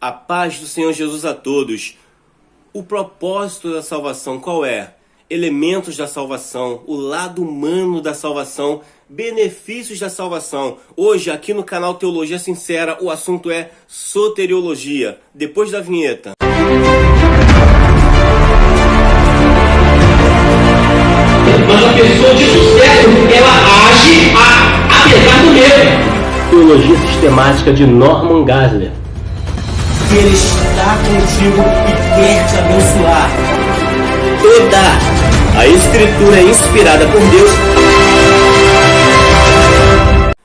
A paz do Senhor Jesus a todos. O propósito da salvação qual é? Elementos da salvação, o lado humano da salvação, benefícios da salvação. Hoje, aqui no canal Teologia Sincera, o assunto é soteriologia. Depois da vinheta. Mas a pessoa de sucesso, ela age apesar do medo. Teologia sistemática de Norman Geisler. Ele está contigo e quer te abençoar. Toda a Escritura é inspirada por Deus.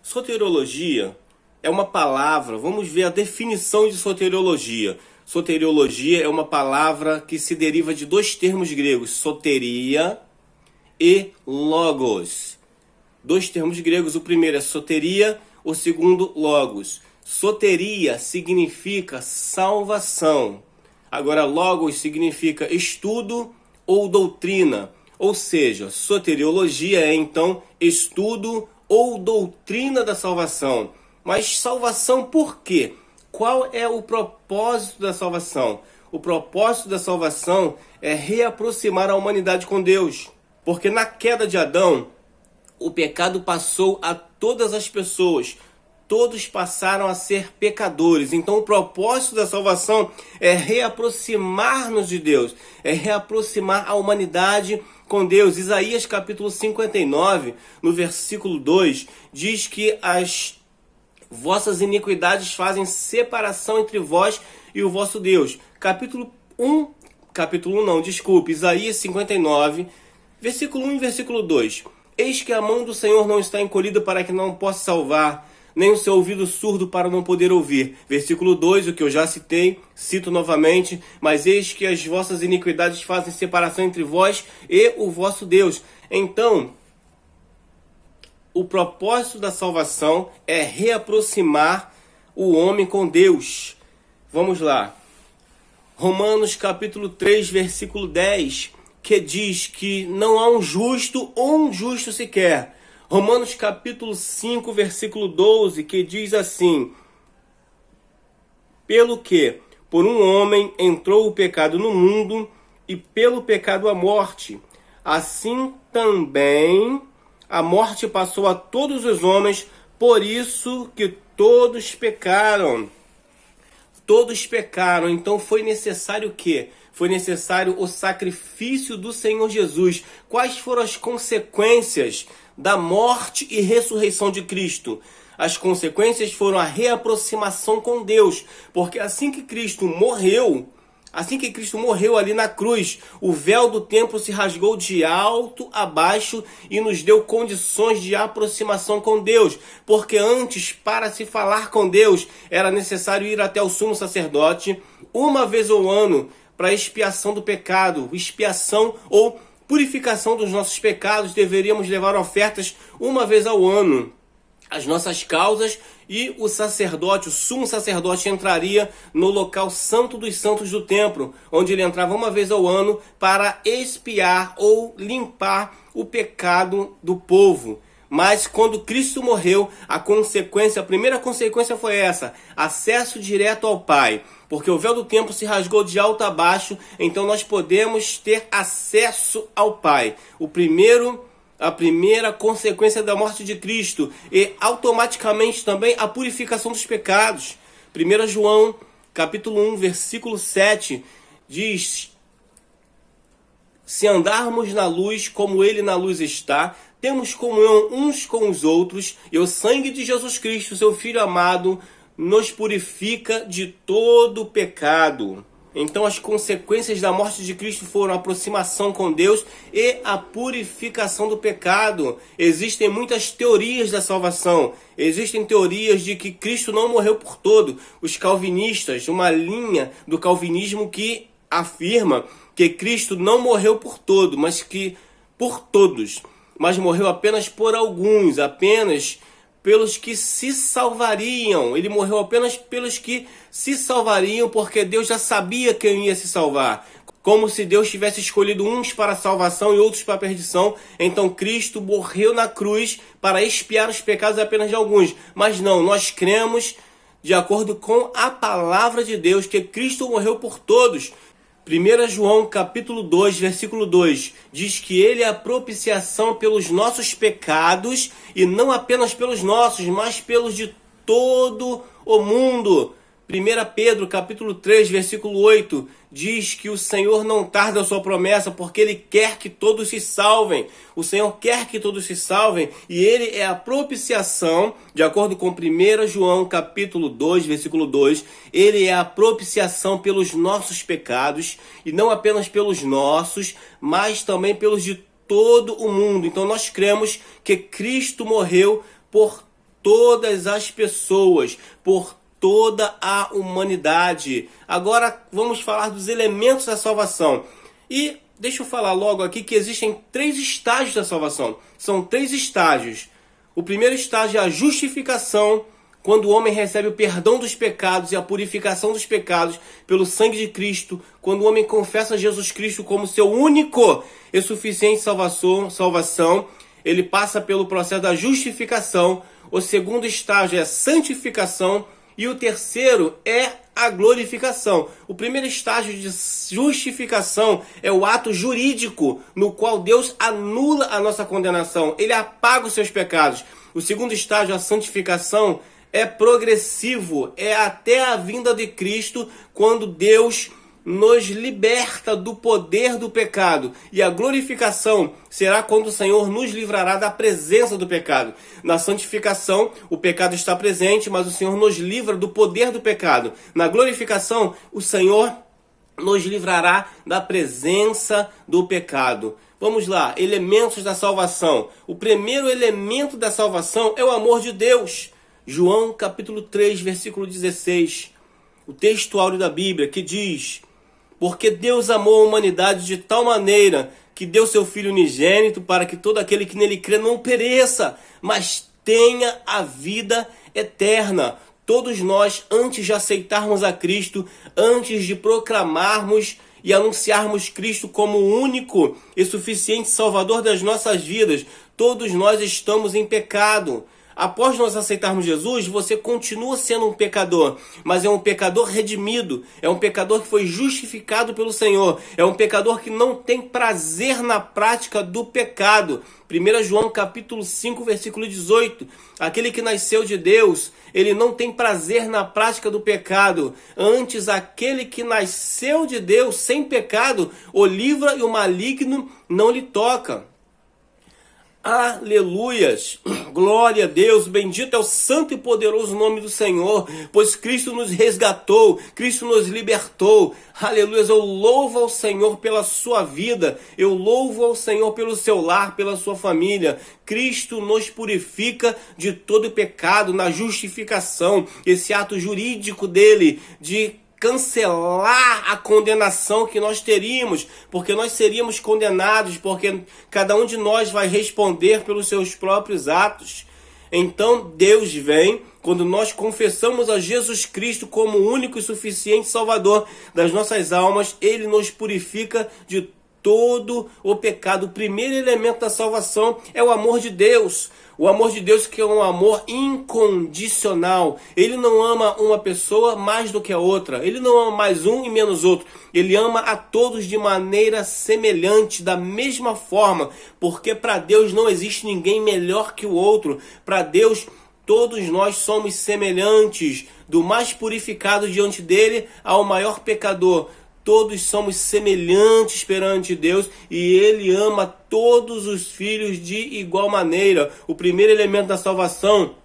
Soteriologia é uma palavra, vamos ver a definição de soteriologia. Soteriologia é uma palavra que se deriva de dois termos gregos, soteria e logos. Dois termos gregos, o primeiro é soteria, o segundo logos. Soteria significa salvação. Agora, logos significa estudo ou doutrina. Ou seja, soteriologia é então estudo ou doutrina da salvação. Mas salvação por quê? Qual é o propósito da salvação? O propósito da salvação é reaproximar a humanidade com Deus. Porque na queda de Adão, o pecado passou a todas as pessoas. Todos passaram a ser pecadores. Então o propósito da salvação é reaproximar-nos de Deus. É reaproximar a humanidade com Deus. Isaías capítulo 59, no versículo 2, diz que as vossas iniquidades fazem separação entre vós e o vosso Deus. Isaías 59, versículo 1 e versículo 2. Eis que a mão do Senhor não está encolhida para que não possa salvar, nem o seu ouvido surdo para não poder ouvir. Versículo 2, o que eu já citei, cito novamente. Mas eis que as vossas iniquidades fazem separação entre vós e o vosso Deus. Então, o propósito da salvação é reaproximar o homem com Deus. Vamos lá. Romanos capítulo 3, versículo 10, que diz que não há um justo ou um justo sequer. Romanos capítulo 5, versículo 12, que diz assim: pelo que por um homem entrou o pecado no mundo, e pelo pecado a morte. Assim também a morte passou a todos os homens, por isso que todos pecaram. Todos pecaram, então foi necessário o quê? Foi necessário o sacrifício do Senhor Jesus. Quais foram as consequências da morte e ressurreição de Cristo? As consequências foram a reaproximação com Deus, porque assim que Cristo morreu ali na cruz, o véu do templo se rasgou de alto a baixo e nos deu condições de aproximação com Deus. Porque antes, para se falar com Deus, era necessário ir até o sumo sacerdote uma vez ao ano para expiação do pecado, expiação ou purificação dos nossos pecados. Deveríamos levar ofertas uma vez ao ano, as nossas causas, e o sacerdote, o sumo sacerdote, entraria no local santo dos santos do templo, onde ele entrava uma vez ao ano para expiar ou limpar o pecado do povo. Mas quando Cristo morreu, a primeira consequência foi essa: acesso direto ao Pai. Porque o véu do templo se rasgou de alto a baixo, então nós podemos ter acesso ao Pai. A primeira consequência da morte de Cristo, e automaticamente também a purificação dos pecados. 1 João capítulo 1, versículo 7 diz: se andarmos na luz como ele na luz está, temos comunhão uns com os outros, e o sangue de Jesus Cristo, seu Filho amado, nos purifica de todo pecado. Então as consequências da morte de Cristo foram a aproximação com Deus e a purificação do pecado. Existem muitas teorias da salvação. Existem teorias de que Cristo não morreu por todo. Os calvinistas, uma linha do calvinismo que afirma que Cristo não morreu por todo, mas que por todos. Mas morreu apenas por alguns, apenas pelos que se salvariam. Ele morreu apenas pelos que se salvariam, porque Deus já sabia quem ia se salvar. Como se Deus tivesse escolhido uns para a salvação e outros para a perdição. Então Cristo morreu na cruz para expiar os pecados apenas de alguns. Mas não, nós cremos de acordo com a palavra de Deus, que Cristo morreu por todos. 1 João capítulo 2, versículo 2, diz que ele é a propiciação pelos nossos pecados, e não apenas pelos nossos, mas pelos de todo o mundo. 1 Pedro capítulo 3, versículo 8, diz que o Senhor não tarda a sua promessa, porque Ele quer que todos se salvem. O Senhor quer que todos se salvem, e Ele é a propiciação, de acordo com 1 João capítulo 2, versículo 2, Ele é a propiciação pelos nossos pecados, e não apenas pelos nossos, mas também pelos de todo o mundo. Então nós cremos que Cristo morreu por todas as pessoas, por toda a humanidade. Agora vamos falar dos elementos da salvação. E deixa eu falar logo aqui que existem 3 estágios da salvação. São 3 estágios. O primeiro estágio é a justificação, quando o homem recebe o perdão dos pecados e a purificação dos pecados pelo sangue de Cristo, quando o homem confessa Jesus Cristo como seu único e suficiente salvação, ele passa pelo processo da justificação. O segundo estágio é a santificação, e o terceiro é a glorificação. O primeiro estágio de justificação é o ato jurídico, no qual Deus anula a nossa condenação. Ele apaga os seus pecados. O segundo estágio, a santificação, é progressivo. É até a vinda de Cristo, quando Deus nos liberta do poder do pecado. E a glorificação será quando o Senhor nos livrará da presença do pecado. Na santificação, o pecado está presente, mas o Senhor nos livra do poder do pecado. Na glorificação, o Senhor nos livrará da presença do pecado. Vamos lá, elementos da salvação. O primeiro elemento da salvação é o amor de Deus. João capítulo 3, versículo 16. O texto áureo da Bíblia que diz: porque Deus amou a humanidade de tal maneira que deu seu Filho unigênito para que todo aquele que nele crê não pereça, mas tenha a vida eterna. Todos nós, antes de aceitarmos a Cristo, antes de proclamarmos e anunciarmos Cristo como o único e suficiente Salvador das nossas vidas, todos nós estamos em pecado. Após nós aceitarmos Jesus, você continua sendo um pecador, mas é um pecador redimido, é um pecador que foi justificado pelo Senhor, é um pecador que não tem prazer na prática do pecado. 1 João capítulo 5, versículo 18, aquele que nasceu de Deus, ele não tem prazer na prática do pecado, antes aquele que nasceu de Deus sem pecado, o livra e o maligno não lhe toca. Aleluias, glória a Deus, bendito é o santo e poderoso nome do Senhor, pois Cristo nos resgatou, Cristo nos libertou. Aleluias, eu louvo ao Senhor pela sua vida, eu louvo ao Senhor pelo seu lar, pela sua família. Cristo nos purifica de todo pecado na justificação, esse ato jurídico dele de cancelar a condenação que nós teríamos, porque nós seríamos condenados, porque cada um de nós vai responder pelos seus próprios atos. Então Deus vem, quando nós confessamos a Jesus Cristo como o único e suficiente Salvador das nossas almas, Ele nos purifica de todo o pecado. O primeiro elemento da salvação é o amor de Deus. O amor de Deus, que é um amor incondicional. Ele não ama uma pessoa mais do que a outra. Ele não ama mais um e menos outro. Ele ama a todos de maneira semelhante, da mesma forma. Porque para Deus não existe ninguém melhor que o outro. Para Deus, todos nós somos semelhantes. Do mais purificado diante dele ao maior pecador. Todos somos semelhantes perante Deus e Ele ama todos os filhos de igual maneira. O primeiro elemento da salvação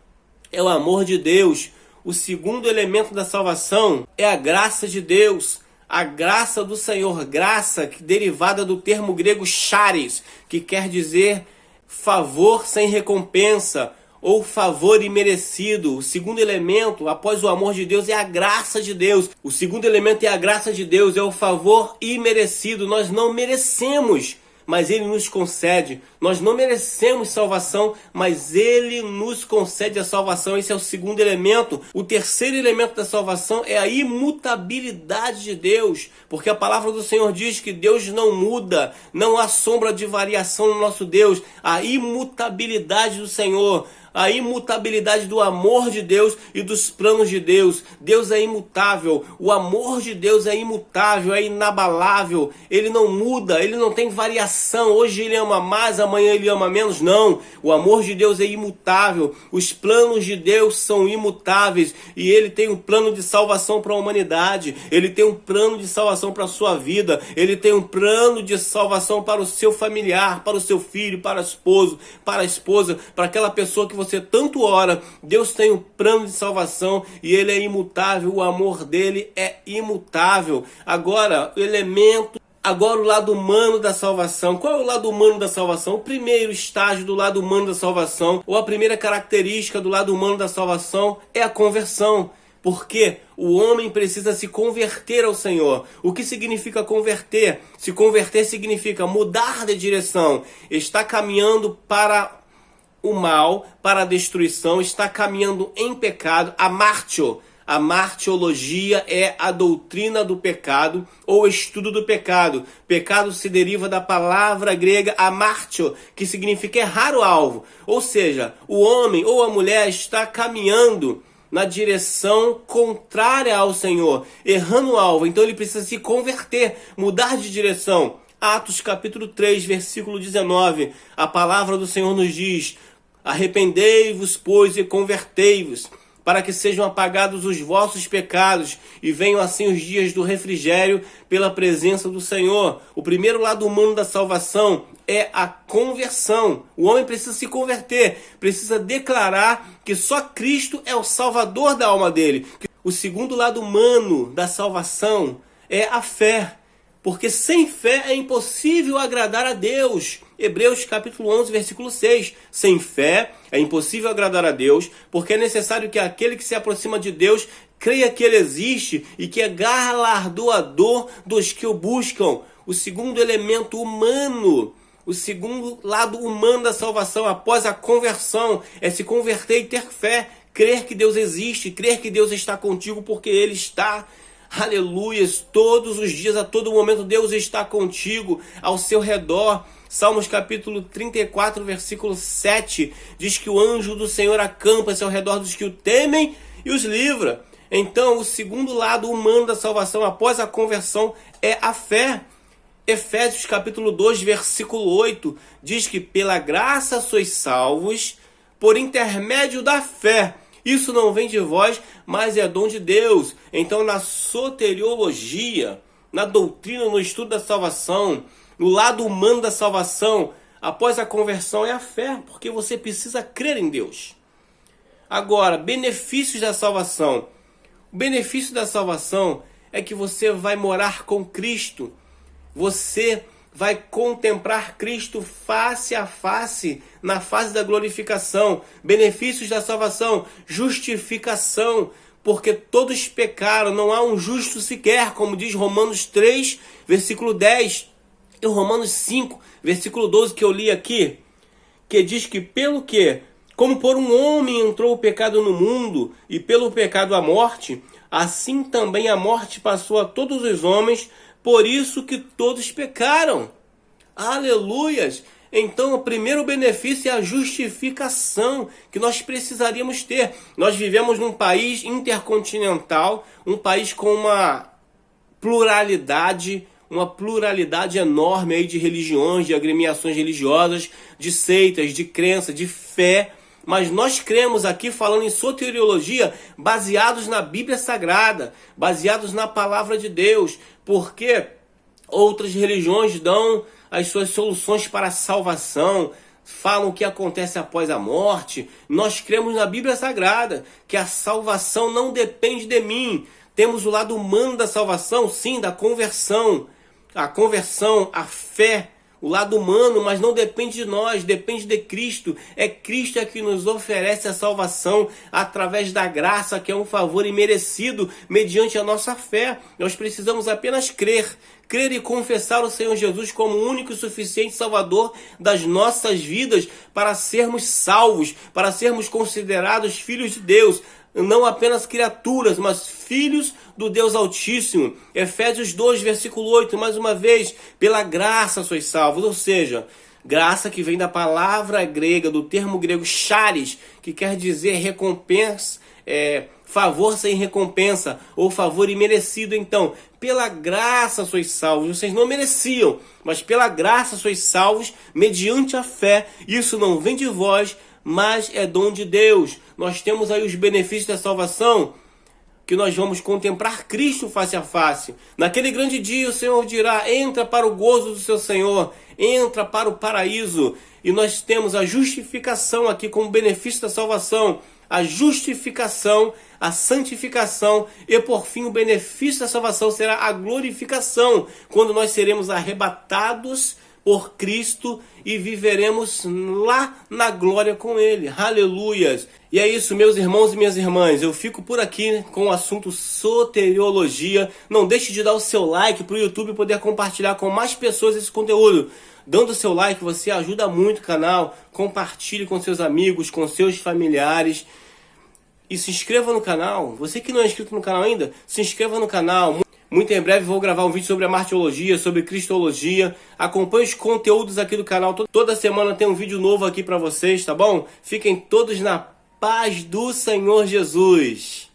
é o amor de Deus. O segundo elemento da salvação é a graça de Deus. A graça do Senhor, graça derivada do termo grego charis, que quer dizer favor sem recompensa, ou favor imerecido. O segundo elemento, após o amor de Deus, é a graça de Deus. O segundo elemento é a graça de Deus, é o favor imerecido. Nós não merecemos, mas Ele nos concede. Nós não merecemos salvação, mas Ele nos concede a salvação. Esse é o segundo elemento. O terceiro elemento da salvação é a imutabilidade de Deus, porque a palavra do Senhor diz que Deus não muda, não há sombra de variação no nosso Deus. A imutabilidade do Senhor. a imutabilidade do amor de Deus e dos planos de Deus. Deus é imutável, o amor de Deus é imutável, é inabalável, ele não muda, ele não tem variação. Hoje ele ama mais, amanhã ele ama menos. Não, o amor de Deus é imutável, os planos de Deus são imutáveis e ele tem um plano de salvação para a humanidade, ele tem um plano de salvação para a sua vida, ele tem um plano de salvação para o seu familiar, para o seu filho, para o esposo, para a esposa, para aquela pessoa que você tanto ora. Deus tem um plano de salvação e ele é imutável, o amor dele é imutável. Agora, o lado humano da salvação. Qual é o lado humano da salvação? O primeiro estágio do lado humano da salvação, ou a primeira característica do lado humano da salvação, é a conversão. Porque o homem precisa se converter ao Senhor. O que significa converter? Se converter significa mudar de direção. Está caminhando para o mal, para a destruição, está caminhando em pecado. A martiologia é a doutrina do pecado ou estudo do pecado. Pecado se deriva da palavra grega amartio, que significa errar o alvo. Ou seja, o homem ou a mulher está caminhando na direção contrária ao Senhor, errando o alvo. Então ele precisa se converter, mudar de direção. Atos capítulo 3, versículo 19, a palavra do Senhor nos diz: arrependei-vos, pois, e convertei-vos, para que sejam apagados os vossos pecados e venham assim os dias do refrigério pela presença do Senhor. O primeiro lado humano da salvação é a conversão. O homem precisa se converter, precisa declarar que só Cristo é o salvador da alma dele. O segundo lado humano da salvação é a fé, porque sem fé é impossível agradar a Deus. Hebreus capítulo 11, versículo 6. Sem fé é impossível agradar a Deus, porque é necessário que aquele que se aproxima de Deus creia que ele existe e que é galardoador dos que o buscam. O segundo elemento humano, o segundo lado humano da salvação após a conversão é se converter e ter fé, crer que Deus existe, crer que Deus está contigo porque Ele está. Aleluias, todos os dias, a todo momento, Deus está contigo, ao seu redor. Salmos capítulo 34, versículo 7, diz que o anjo do Senhor acampa-se ao redor dos que o temem e os livra. Então, o segundo lado humano da salvação após a conversão é a fé. Efésios capítulo 2, versículo 8, diz que pela graça sois salvos por intermédio da fé. Isso não vem de vós, mas é dom de Deus. Então, na soteriologia, na doutrina, no estudo da salvação, no lado humano da salvação, após a conversão é a fé, porque você precisa crer em Deus. Agora, benefícios da salvação. O benefício da salvação é que você vai morar com Cristo. Você vai contemplar Cristo face a face, na fase da glorificação. Benefícios da salvação, justificação, porque todos pecaram, não há um justo sequer, como diz Romanos 3, versículo 10, e Romanos 5, versículo 12, que eu li aqui, que diz que pelo que, como por um homem entrou o pecado no mundo, e pelo pecado a morte, assim também a morte passou a todos os homens, por isso que todos pecaram. Aleluias! Então o primeiro benefício é a justificação que nós precisaríamos ter. Nós vivemos num país intercontinental, um país com uma pluralidade enorme aí de religiões, de agremiações religiosas, de seitas, de crença, de fé. Mas nós cremos aqui, falando em soteriologia, baseados na Bíblia Sagrada, baseados na Palavra de Deus, porque outras religiões dão as suas soluções para a salvação, falam o que acontece após a morte. Nós cremos na Bíblia Sagrada, que a salvação não depende de mim. Temos o lado humano da salvação, sim, da conversão. A conversão, a fé, o lado humano, mas não depende de nós, depende de Cristo. É Cristo que nos oferece a salvação através da graça, que é um favor imerecido mediante a nossa fé. Nós precisamos apenas crer e confessar o Senhor Jesus como o único e suficiente Salvador das nossas vidas para sermos salvos, para sermos considerados filhos de Deus. Não apenas criaturas, mas filhos do Deus Altíssimo. Efésios 2, versículo 8, mais uma vez, pela graça sois salvos, ou seja, Graça que vem da palavra grega, do termo grego charis, que quer dizer recompensa, favor sem recompensa, ou favor imerecido. Então, pela graça sois salvos. Vocês não mereciam, mas pela graça sois salvos, mediante a fé. Isso não vem de vós, mas é dom de Deus. Nós temos aí os benefícios da salvação, que nós vamos contemplar Cristo face a face. Naquele grande dia o Senhor dirá: entra para o gozo do seu Senhor, entra para o paraíso. E nós temos a justificação aqui como benefício da salvação. A justificação, a santificação e por fim o benefício da salvação será a glorificação, quando nós seremos arrebatados por Cristo e viveremos lá na glória com Ele. Aleluias! E é isso, meus irmãos e minhas irmãs. Eu fico por aqui com o assunto soteriologia. Não deixe de dar o seu like para o YouTube poder compartilhar com mais pessoas esse conteúdo. Dando o seu like, você ajuda muito o canal. Compartilhe com seus amigos, com seus familiares. E se inscreva no canal. Você que não é inscrito no canal ainda, se inscreva no canal. Muito em breve vou gravar um vídeo sobre a martirologia, sobre cristologia. Acompanhe os conteúdos aqui do canal. Toda semana tem um vídeo novo aqui para vocês, tá bom? Fiquem todos na paz do Senhor Jesus.